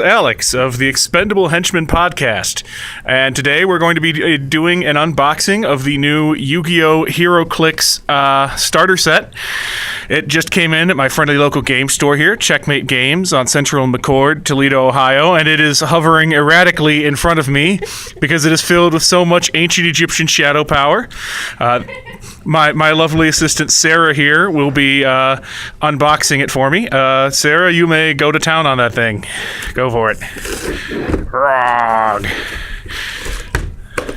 Alex of the Expendable Henchmen podcast, and today we're going to be doing an unboxing of the new Yu-Gi-Oh! Heroclix starter set. It just came in at my friendly local game store here, Checkmate Games on Central and McCord, Toledo, Ohio, and it is hovering erratically in front of me because it is filled with so much ancient Egyptian shadow power. My lovely assistant Sarah here will be unboxing it for me. Sarah, you may go to town on that thing. Go for it. Grog.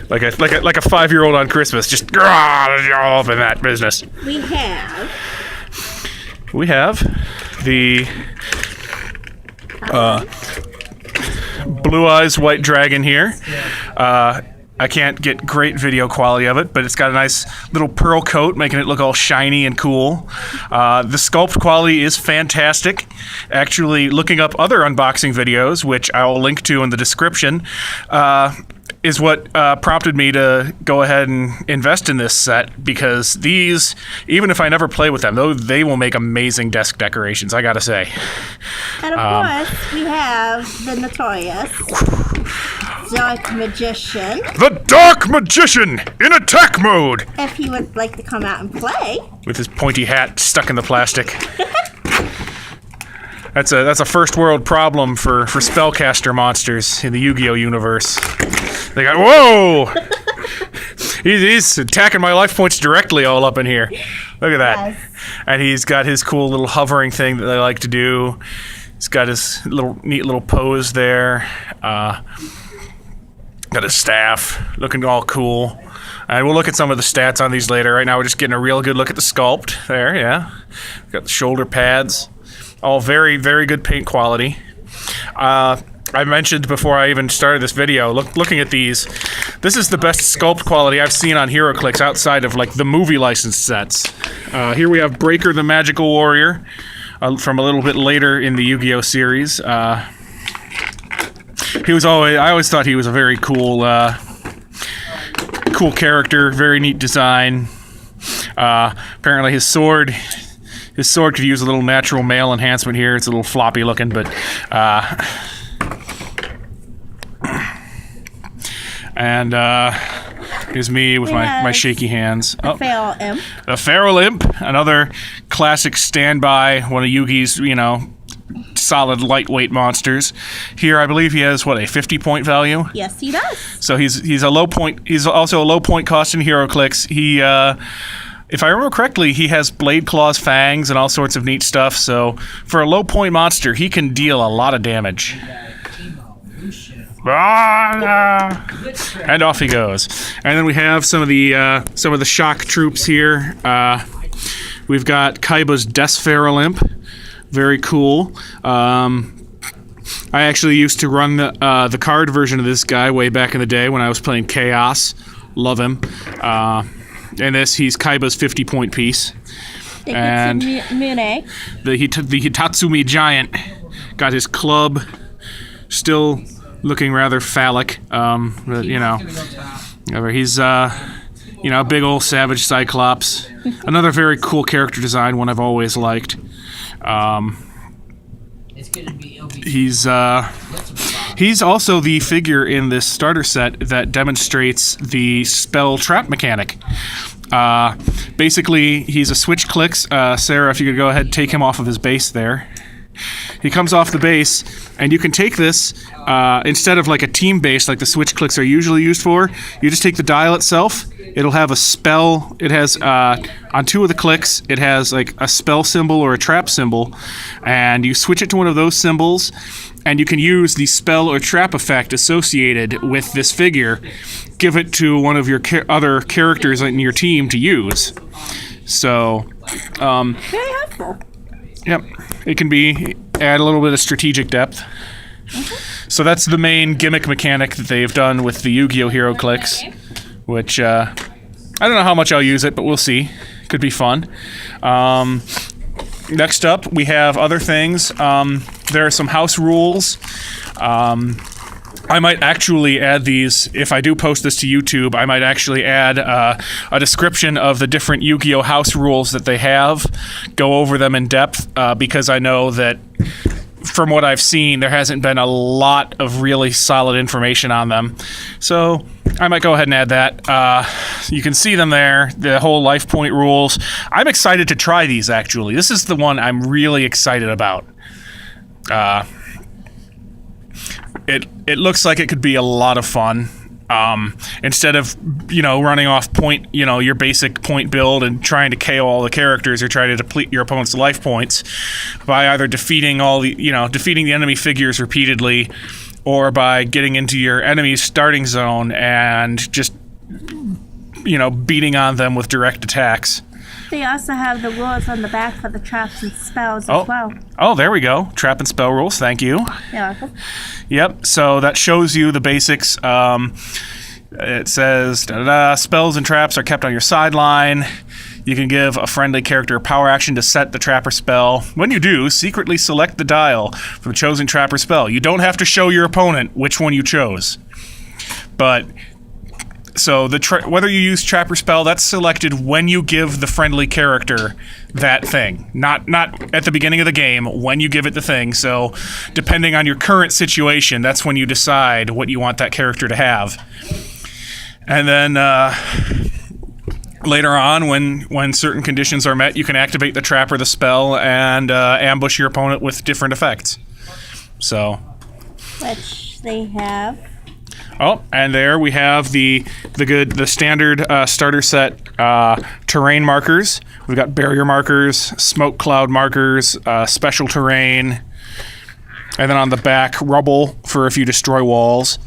Like a 5-year-old on Christmas. Just grog all up in that business. We have the Blue Eyes White Dragon here. I can't get great video quality of it, but it's got a nice little pearl coat, making it look all shiny and cool. The sculpt quality is fantastic. Actually, looking up other unboxing videos, which I'll link to in the description, is what prompted me to go ahead and invest in this set, because these, even if I never play with them, though, they will make amazing desk decorations, I gotta say. And of course, we have the notorious Dark Magician. The Dark Magician in attack mode! If he would like to come out and play. With his pointy hat stuck in the plastic. That's a first world problem for spellcaster monsters in the Yu-Gi-Oh! Universe. They got, whoa! He's attacking my life points directly all up in here. Look at that. Yes. And he's got his cool little hovering thing that they like to do. He's got his neat little pose there. Got his staff, looking all cool. And we'll look at some of the stats on these later. Right now we're just getting a real good look at the sculpt there, yeah. Got the shoulder pads. All very, very good paint quality. I mentioned before I even started this video, looking at these, this is the best sculpt quality I've seen on Heroclix outside of like the movie licensed sets. Here we have Breaker the Magical Warrior from a little bit later in the Yu-Gi-Oh! Series. I always thought he was a very cool character, very neat design. Apparently his sword could use a little natural male enhancement here. It's a little floppy looking, but and here's me with my shaky hands. The Feral Imp. The Feral Imp, another classic standby, one of Yugi's, solid lightweight monsters. Here, I believe he has a 50-point value. Yes, he does. So he's a low point. He's also a low point cost in Heroclix. He, if I remember correctly, he has blade claws, fangs, and all sorts of neat stuff. So for a low point monster, he can deal a lot of damage. And off he goes. And then we have some of the shock troops here. We've got Kaiba's Death Feral Imp. Very cool. I actually used to run the card version of this guy way back in the day when I was playing Chaos. Love him. And he's Kaiba's 50-point piece. And the Hitatsumi Giant got his club, still looking rather phallic. But, he's a big old savage Cyclops. Another very cool character design, one I've always liked. He's also the figure in this starter set that demonstrates the spell trap mechanic. Basically, he's a switch clicks. Sarah, if you could go ahead and take him off of his base there. He comes off the base, and you can take this, instead of like a team base like the switch clicks are usually used for, you just take the dial itself. It'll have a spell. It has, on 2 of the clicks, it has like a spell symbol or a trap symbol, and you switch it to one of those symbols, and you can use the spell or trap effect associated with this figure, give it to one of your other characters in your team to use. So, very helpful. Yep, it can add a little bit of strategic depth. Mm-hmm. So that's the main gimmick mechanic that they've done with the Yu-Gi-Oh! Heroclix, which I don't know how much I'll use it, but we'll see. Could be fun. Next up, we have other things. There are some house rules. I might actually add these, if I do post this to YouTube, I might actually add a description of the different Yu-Gi-Oh! House rules that they have, go over them in depth, because I know that from what I've seen, there hasn't been a lot of really solid information on them. So I might go ahead and add that. You can see them there, the whole life point rules. I'm excited to try these, actually. This is the one I'm really excited about. It looks like it could be a lot of fun. Instead of, running off point, your basic point build and trying to KO all the characters, you're trying to deplete your opponent's life points by either defeating the enemy figures repeatedly, or by getting into your enemy's starting zone and just, beating on them with direct attacks. They also have the rules on the back for the traps and spells as well. Oh, there we go. Trap and spell rules. Thank you. You're welcome. Yep. So that shows you the basics. It says, spells and traps are kept on your sideline. You can give a friendly character a power action to set the trap or spell. When you do, secretly select the dial from the chosen trap or spell. You don't have to show your opponent which one you chose. But... So whether you use trap or spell, that's selected when you give the friendly character that thing. Not at the beginning of the game, when you give it the thing. So depending on your current situation, that's when you decide what you want that character to have. And then later on, when certain conditions are met, you can activate the trap or the spell and ambush your opponent with different effects. So, which they have. Oh, and there we have the standard starter set terrain markers. We've got barrier markers, smoke cloud markers, special terrain, and then on the back, rubble for if you destroy walls.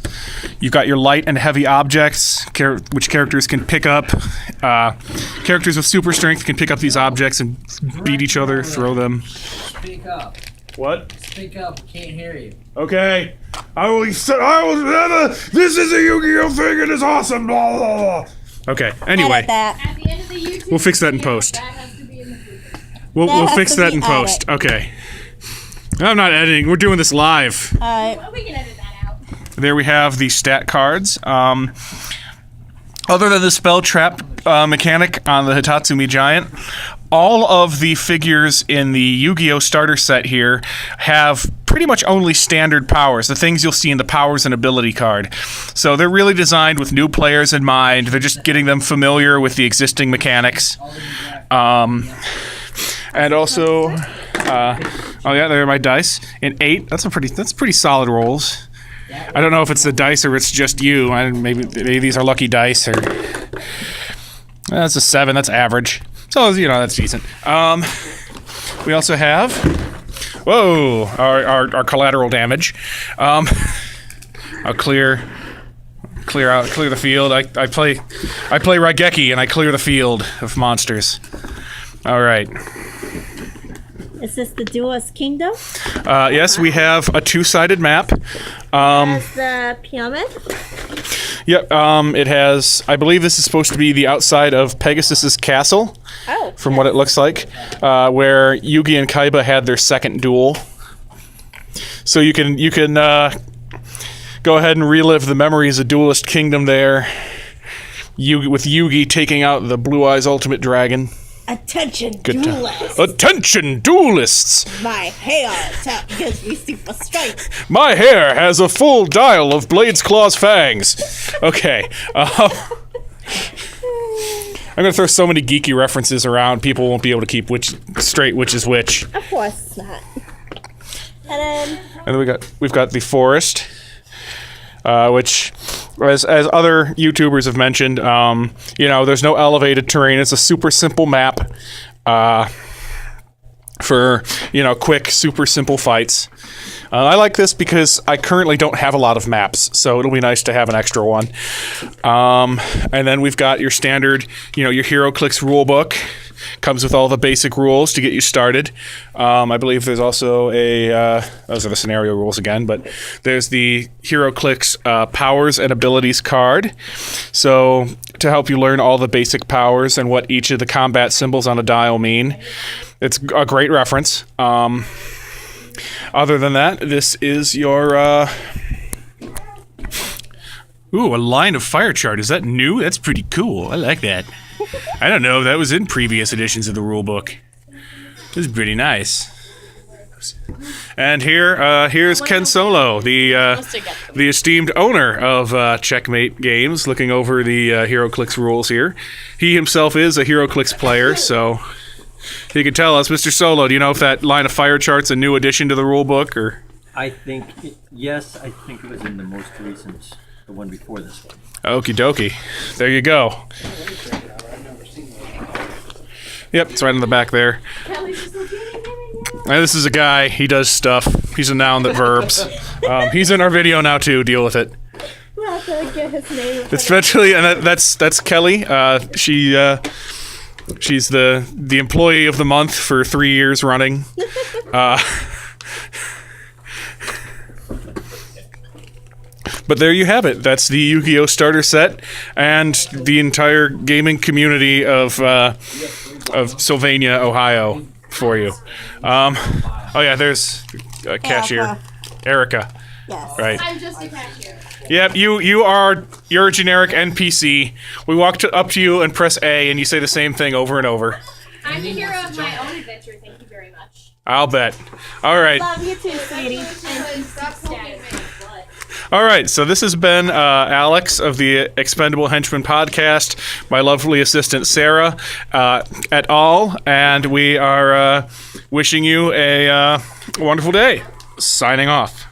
You've got your light and heavy objects, which characters can pick up. Characters with super strength can pick up these objects and beat each other, throw them. Speak up. What? Speak up. Can't hear you. Okay. This is a Yu-Gi-Oh thing and it's awesome. Blah, blah, blah. Okay. Anyway, That. At the end of the YouTube we'll fix that in post. That has to be in the future. We'll has fix to that be in post. Okay. I'm not editing. We're doing this live. Oh, we can edit that out. There we have the stat cards. Other than the spell trap mechanic on the Hitatsumi Giant, all of the figures in the Yu-Gi-Oh! Starter set here have pretty much only standard powers, the things you'll see in the powers and ability card. So they're really designed with new players in mind. They're just getting them familiar with the existing mechanics. And also, there are my dice. An 8, that's pretty solid rolls. I don't know if it's the dice or it's just you. Maybe these are lucky dice, or that's a 7. That's average. So that's decent. We also have our collateral damage. I'll clear the field. I play Raigeki and I clear the field of monsters. All right. Is this the Duelist Kingdom? Yes, we have a 2-sided map. Has the pyramid? Yep. It has. I believe this is supposed to be the outside of Pegasus's castle. Oh. From what it looks like, where Yugi and Kaiba had their second duel. So you can go ahead and relive the memories of Duelist Kingdom there. With Yugi taking out the Blue Eyes Ultimate Dragon. Attention, Good duelists! Attention, duelists! My hair gives me super strength. My hair has a full dial of Blade's Claw's fangs. Okay. I'm gonna throw so many geeky references around, people won't be able to keep straight which is which. Of course not. And then we've got the forest, which, as other YouTubers have mentioned, there's no elevated terrain. It's a super simple map for quick, super simple fights. I like this because I currently don't have a lot of maps, so it'll be nice to have an extra one. And then we've got your standard, your Heroclix rulebook. Comes with all the basic rules to get you started. I believe there's also those are the scenario rules again, but there's the Heroclix powers and abilities card. So to help you learn all the basic powers and what each of the combat symbols on a dial mean. It's a great reference. Other than that, this is your... Ooh, a line of fire chart. Is that new? That's pretty cool. I like that. I don't know if that was in previous editions of the rulebook. This is pretty nice. And here's Ken Solo, the esteemed owner of Checkmate Games, looking over the Heroclix rules here. He himself is a Heroclix player, so he can tell us. Mr. Solo, do you know if that line of fire chart's a new addition to the rule book, or? I think, yes, I think it was in the most recent, the one before this one. Okie dokie. There you go. Yep, it's right in the back there. Kelly's just like, And this is a guy, he does stuff. He's a noun that verbs. He's in our video now too, deal with it. we'll have to get his name. Especially, and that's Kelly. She's the employee of the month for 3 years running. But there you have it. That's the Yu-Gi-Oh! Starter set and the entire gaming community of Sylvania, Ohio, for you. Oh yeah, there's a cashier, Erica. Yes. Right. I'm just a cashier. Yep. You're a generic NPC. We walk up to you and press A, and you say the same thing over and over. I'm the hero of my own adventure. Thank you very much. I'll bet. All right. Love you too, sweetie. And stop poking my butt. All right, so this has been Alex of the Expendable Henchmen podcast, my lovely assistant Sarah et al., and we are wishing you a wonderful day. Signing off.